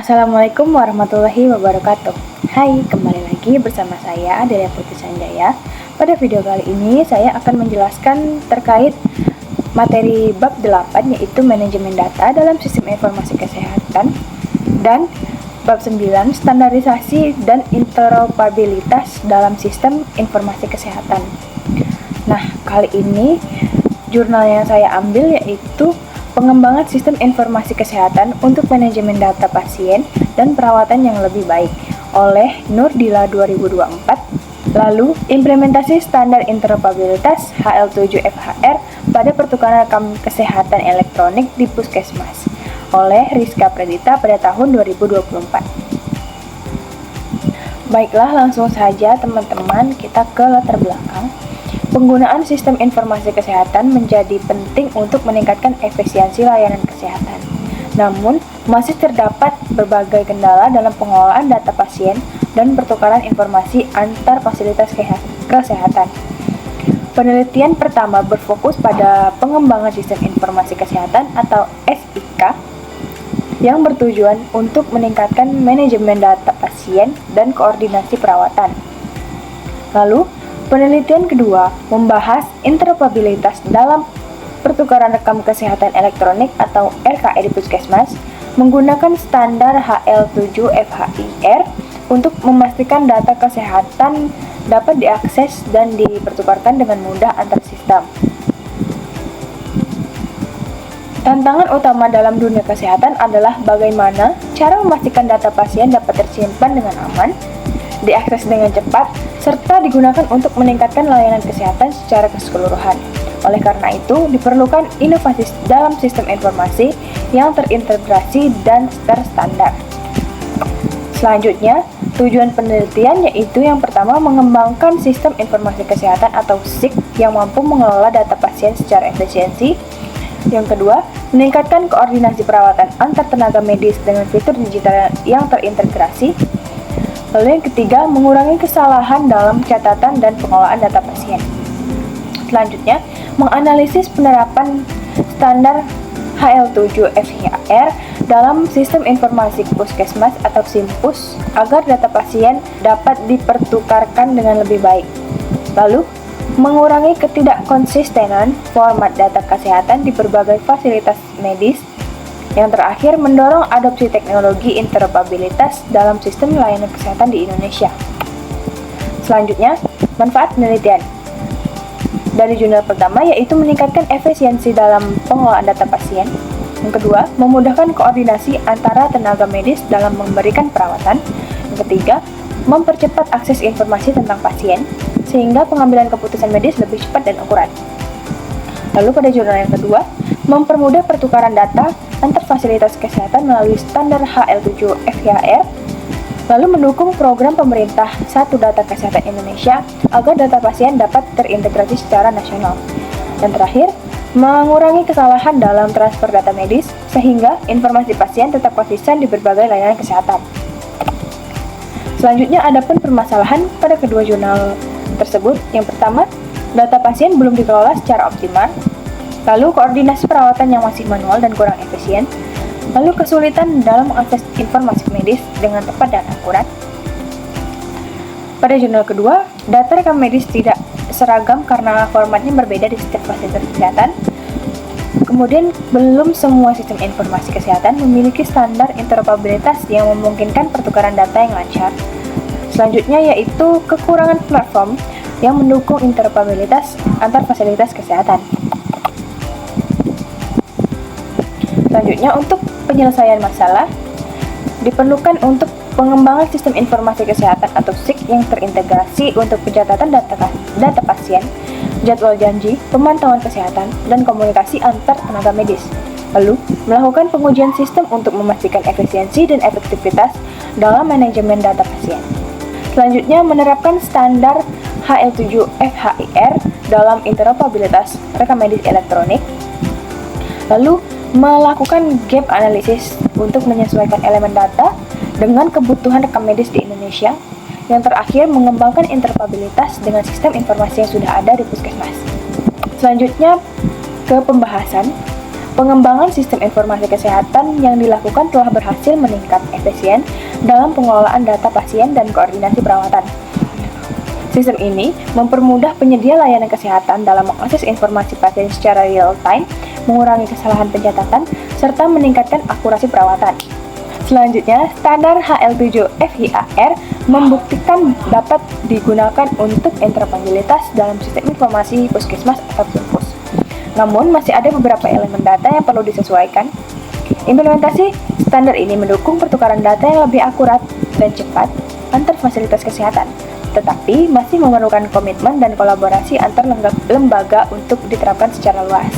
Assalamualaikum warahmatullahi wabarakatuh. Hai, kembali lagi bersama saya Adelia Putri Sanjaya. Pada video kali ini saya akan menjelaskan terkait materi bab 8 yaitu manajemen data dalam sistem informasi kesehatan dan bab 9 standarisasi dan interoperabilitas dalam sistem informasi kesehatan. Nah, kali ini jurnal yang saya ambil yaitu pengembangan sistem informasi kesehatan untuk manajemen data pasien dan perawatan yang lebih baik oleh Nurdila 2024. Lalu, implementasi standar interoperabilitas HL7FHR pada pertukaran rekam kesehatan elektronik di Puskesmas oleh Rizka Pradita pada tahun 2024. Baiklah, langsung saja teman-teman kita ke latar belakang. Penggunaan sistem informasi kesehatan menjadi penting untuk meningkatkan efisiensi layanan kesehatan. Namun, masih terdapat berbagai kendala dalam pengelolaan data pasien dan pertukaran informasi antar fasilitas kesehatan. Penelitian pertama berfokus pada pengembangan sistem informasi kesehatan atau SIK yang bertujuan untuk meningkatkan manajemen data pasien dan koordinasi perawatan. Lalu, penelitian kedua membahas interoperabilitas dalam pertukaran rekam kesehatan elektronik atau RKE di Puskesmas menggunakan standar HL7FHIR untuk memastikan data kesehatan dapat diakses dan dipertukarkan dengan mudah antar sistem. Tantangan utama dalam dunia kesehatan adalah bagaimana cara memastikan data pasien dapat tersimpan dengan aman, diakses dengan cepat, serta digunakan untuk meningkatkan layanan kesehatan secara keseluruhan. Oleh karena itu, diperlukan inovasi dalam sistem informasi yang terintegrasi dan terstandar. Selanjutnya, tujuan penelitian yaitu yang pertama mengembangkan sistem informasi kesehatan atau SIK yang mampu mengelola data pasien secara efisiensi. Yang kedua, meningkatkan koordinasi perawatan antar tenaga medis dengan fitur digital yang terintegrasi. Lalu yang ketiga, mengurangi kesalahan dalam catatan dan pengelolaan data pasien. Selanjutnya, menganalisis penerapan standar HL7FHIR dalam sistem informasi Puskesmas atau SIMPUS agar data pasien dapat dipertukarkan dengan lebih baik. Lalu, mengurangi ketidakkonsistenan format data kesehatan di berbagai fasilitas medis. Yang terakhir, mendorong adopsi teknologi interoperabilitas dalam sistem layanan kesehatan di Indonesia. Selanjutnya, manfaat penelitian. Dari jurnal pertama yaitu meningkatkan efisiensi dalam pengelolaan data pasien. Yang kedua, memudahkan koordinasi antara tenaga medis dalam memberikan perawatan. Yang ketiga, mempercepat akses informasi tentang pasien sehingga pengambilan keputusan medis lebih cepat dan akurat. Lalu pada jurnal yang kedua, mempermudah pertukaran data antar fasilitas kesehatan melalui standar HL7FHIR, lalu mendukung program pemerintah Satu Data Kesehatan Indonesia agar data pasien dapat terintegrasi secara nasional. Dan terakhir, mengurangi kesalahan dalam transfer data medis sehingga informasi pasien tetap konsisten di berbagai layanan kesehatan. Selanjutnya, ada pun permasalahan pada kedua jurnal tersebut. Yang pertama, data pasien belum dikelola secara optimal. Lalu koordinasi perawatan yang masih manual dan kurang efisien. Lalu kesulitan dalam mengakses informasi medis dengan tepat dan akurat. Pada jurnal kedua, data rekam medis tidak seragam karena formatnya berbeda di setiap fasilitas kesehatan. Kemudian, belum semua sistem informasi kesehatan memiliki standar interoperabilitas yang memungkinkan pertukaran data yang lancar. Selanjutnya yaitu kekurangan platform yang mendukung interoperabilitas antar fasilitas kesehatan. Selanjutnya, untuk penyelesaian masalah, diperlukan untuk pengembangan sistem informasi kesehatan atau SIK yang terintegrasi untuk pencatatan data pasien, jadwal janji, pemantauan kesehatan, dan komunikasi antar tenaga medis. Lalu, melakukan pengujian sistem untuk memastikan efisiensi dan efektivitas dalam manajemen data pasien. Selanjutnya, menerapkan standar HL7FHIR dalam interoperabilitas rekam medis elektronik. Lalu, melakukan gap analysis untuk menyesuaikan elemen data dengan kebutuhan rekam medis di Indonesia. Yang terakhir, mengembangkan interoperabilitas dengan sistem informasi yang sudah ada di Puskesmas. Selanjutnya, ke pembahasan. Pengembangan sistem informasi kesehatan yang dilakukan telah berhasil meningkat efisien dalam pengelolaan data pasien dan koordinasi perawatan. Sistem ini mempermudah penyedia layanan kesehatan dalam mengakses informasi pasien secara real-time, mengurangi kesalahan pencatatan, serta meningkatkan akurasi perawatan. Selanjutnya, standar HL7-FHIR membuktikan dapat digunakan untuk interoperabilitas dalam sistem informasi puskesmas atau SIMPUS. Namun, masih ada beberapa elemen data yang perlu disesuaikan. Implementasi standar ini mendukung pertukaran data yang lebih akurat dan cepat antar fasilitas kesehatan, tetapi masih memerlukan komitmen dan kolaborasi antar lembaga untuk diterapkan secara luas.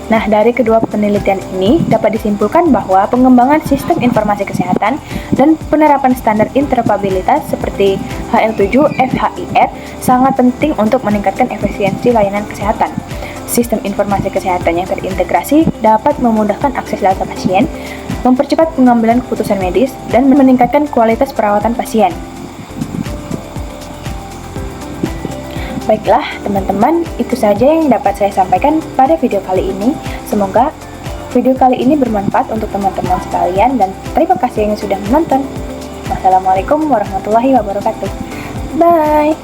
Nah, dari kedua penelitian ini dapat disimpulkan bahwa pengembangan sistem informasi kesehatan dan penerapan standar interoperabilitas seperti HL7-FHIR sangat penting untuk meningkatkan efisiensi layanan kesehatan. Sistem informasi kesehatan yang terintegrasi dapat memudahkan akses data pasien, mempercepat pengambilan keputusan medis, dan meningkatkan kualitas perawatan pasien. Baiklah teman-teman, itu saja yang dapat saya sampaikan pada video kali ini. Semoga video kali ini bermanfaat untuk teman-teman sekalian dan terima kasih yang sudah menonton. Wassalamualaikum warahmatullahi wabarakatuh. Bye!